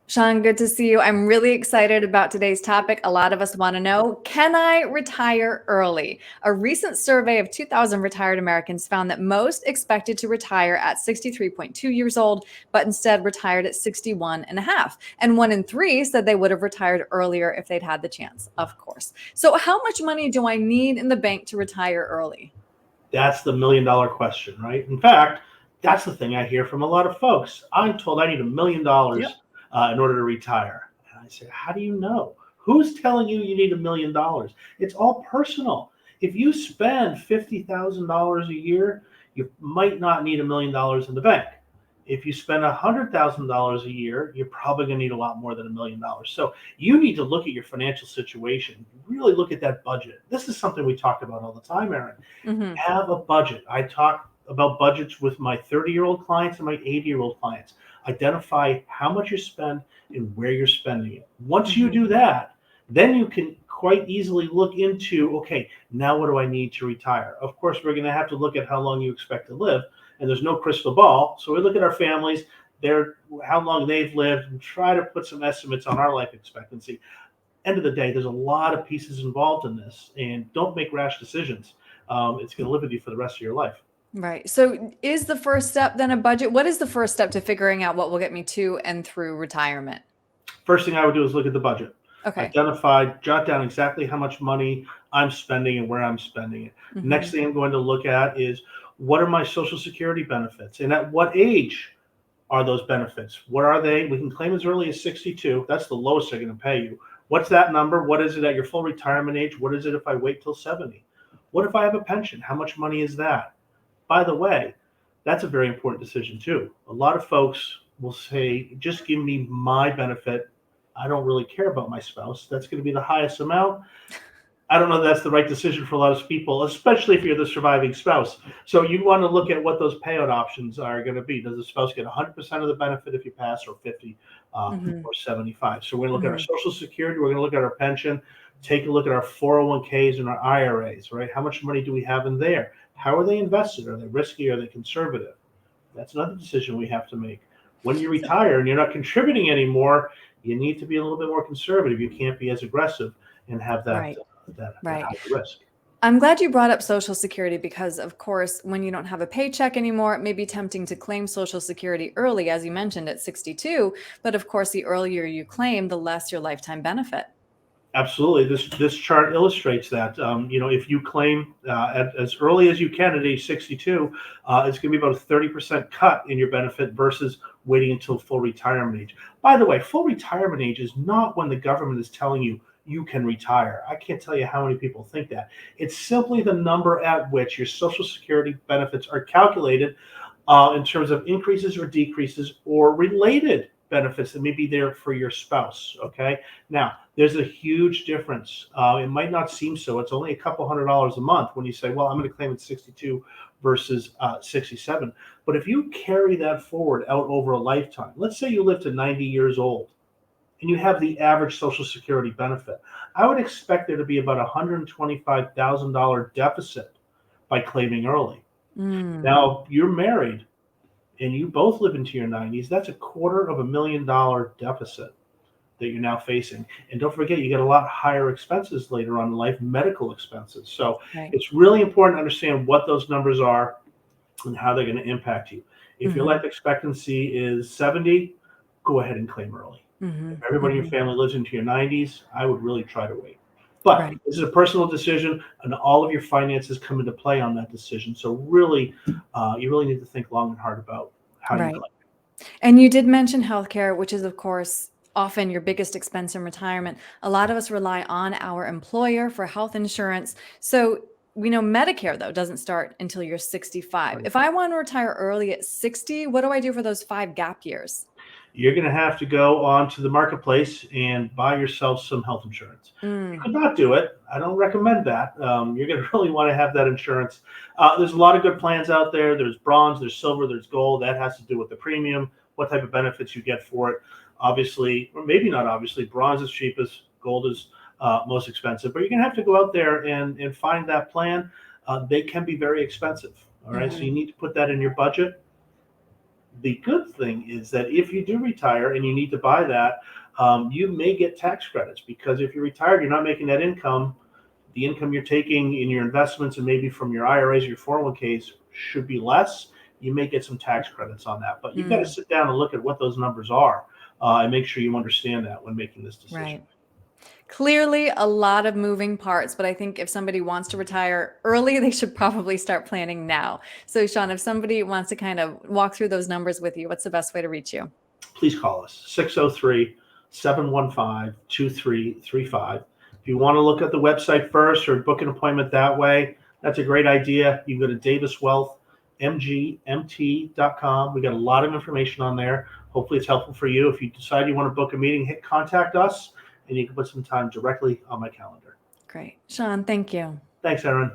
Sean, good to see you. I'm really excited about today's topic. A lot of us want to know, can I retire early? A recent survey of 2,000 retired Americans found that most expected to retire at 63.2 years old, but instead retired at 61 and a half. And 1 in 3 said they would have retired earlier if they'd had the chance, of course. So how much money do I need in the bank to retire early? That's the $1 million question, right? In fact, that's the thing I hear from a lot of folks. I'm told I need $1 million Yep. in order to retire. And I say, how do you know? Who's telling you you need $1 million? It's all personal. If you spend $50,000 a year, you might not need $1 million in the bank. If you spend $100,000 a year, you're probably going to need a lot more than $1 million. So you need to look at your financial situation. Really look at that budget. This is something we talk about all the time, Erin. Hmm. Have a budget. I talk about budgets with my 30-year-old clients and my 80-year-old clients. Identify how much you spend and where you're spending it. Once you Hmm. do that, then you can quite easily look into, okay, now what do I need to retire? Of course, we're going to have to look at how long you expect to live, and there's no crystal ball. So we look at our families, how long they've lived, and try to put some estimates on our life expectancy. End of the day, there's a lot of pieces involved in this, and don't make rash decisions. It's going to live with you for the rest of your life. Right. So is the first step then a budget? What is the first step to figuring out what will get me to and through retirement? First thing I would do is look at the budget. Okay. Jot down exactly how much money I'm spending and where I'm spending it. Next Hmm. thing I'm going to look at is, what are my Social Security benefits, and at what age are those benefits? What are they? We can claim as early as 62. That's the lowest they're going to pay you. What's that number? What is it at your full retirement age? What is it if I wait till 70? What if I have a pension? How much money is that? By the way, that's a very important decision too. A lot of folks will say, just give me my benefit. I don't really care about my spouse. That's going to be the highest amount. I don't know if that's the right decision for a lot of people, especially if you're the surviving spouse. So you want to look at what those payout options are going to be. Does the spouse get 100% of the benefit if you pass, or 50, Hmm. or 75? So we're going to look at our Hmm. Social Security. We're going to look at our pension. Take a look at our 401ks and our IRAs, right? How much money do we have in there? How are they invested? Are they risky? Are they conservative? That's another decision we have to make. When you retire and you're not contributing anymore, you need to be a little bit more conservative. You can't be as aggressive and have that Right. that Right. high risk. I'm glad you brought up Social Security because, of course, when you don't have a paycheck anymore, it may be tempting to claim Social Security early, as you mentioned, at 62. But of course, the earlier you claim, the less your lifetime benefit. Absolutely, this chart illustrates that. If you claim as early as you can at age 62, it's going to be about a 30% cut in your benefit versus waiting until full retirement age. By the way, full retirement age is not when the government is telling you you can retire. I can't tell you how many people think that. It's simply the number at which your Social Security benefits are calculated in terms of increases or decreases or related benefits that may be there for your spouse. Okay. Now, there's a huge difference. It might not seem so. It's only a couple $100s a month when you say, well, I'm going to claim at 62 versus 67. But if you carry that forward out over a lifetime, let's say you live to 90 years old and you have the average Social Security benefit, I would expect there to be about $125,000 deficit by claiming early. Mm. Now, you're married and you both live into your 90s, that's $250,000 deficit that you're now facing. And don't forget, you get a lot higher expenses later on in life, medical expenses. So Right. it's really important to understand what those numbers are and how they're going to impact you. If your Hmm. life expectancy is 70, go ahead and claim early. Hmm. If everybody in your Hmm. family lives into your 90s, I would really try to wait. But Right. this is a personal decision, and all of your finances come into play on that decision. So really, you really need to think long and hard about how you Right. claim. And you did mention healthcare, which is, of course, often your biggest expense in retirement. A lot of us rely on our employer for health insurance. So we know Medicare, though, doesn't start until you're 65. If I want to retire early at 60, what do I do for those 5 gap years? You're going to have to go onto the marketplace and buy yourself some health insurance. You Mm. could not do it. I don't recommend that. You're going to really want to have that insurance. There's a lot of good plans out there. There's bronze, there's silver, there's gold. That has to do with the premium, what type of benefits you get for it. Obviously, or maybe not obviously, bronze is cheapest, gold is most expensive. But you're going to have to go out there and find that plan. They can be very expensive. All right. So you Hmm. need to put that in your budget. The good thing is that if you do retire and you need to buy that, you may get tax credits, because if you're retired, you're not making that income. The income you're taking in your investments and maybe from your IRAs or your 401ks should be less. You may get some tax credits on that, but you've got to sit down and look at what those numbers are, and make sure you understand that when making this decision. Right. Clearly, a lot of moving parts, but I think if somebody wants to retire early, they should probably start planning now. So, Sean, if somebody wants to kind of walk through those numbers with you, what's the best way to reach you? Please call us 603-715-2335. If you want to look at the website first or book an appointment that way, that's a great idea. You can go to daviswealthmgmt.com. We got a lot of information on there. Hopefully it's helpful for you. If you decide you want to book a meeting, hit contact us and you can put some time directly on my calendar. Great. Sean, thank you. Thanks, Erin.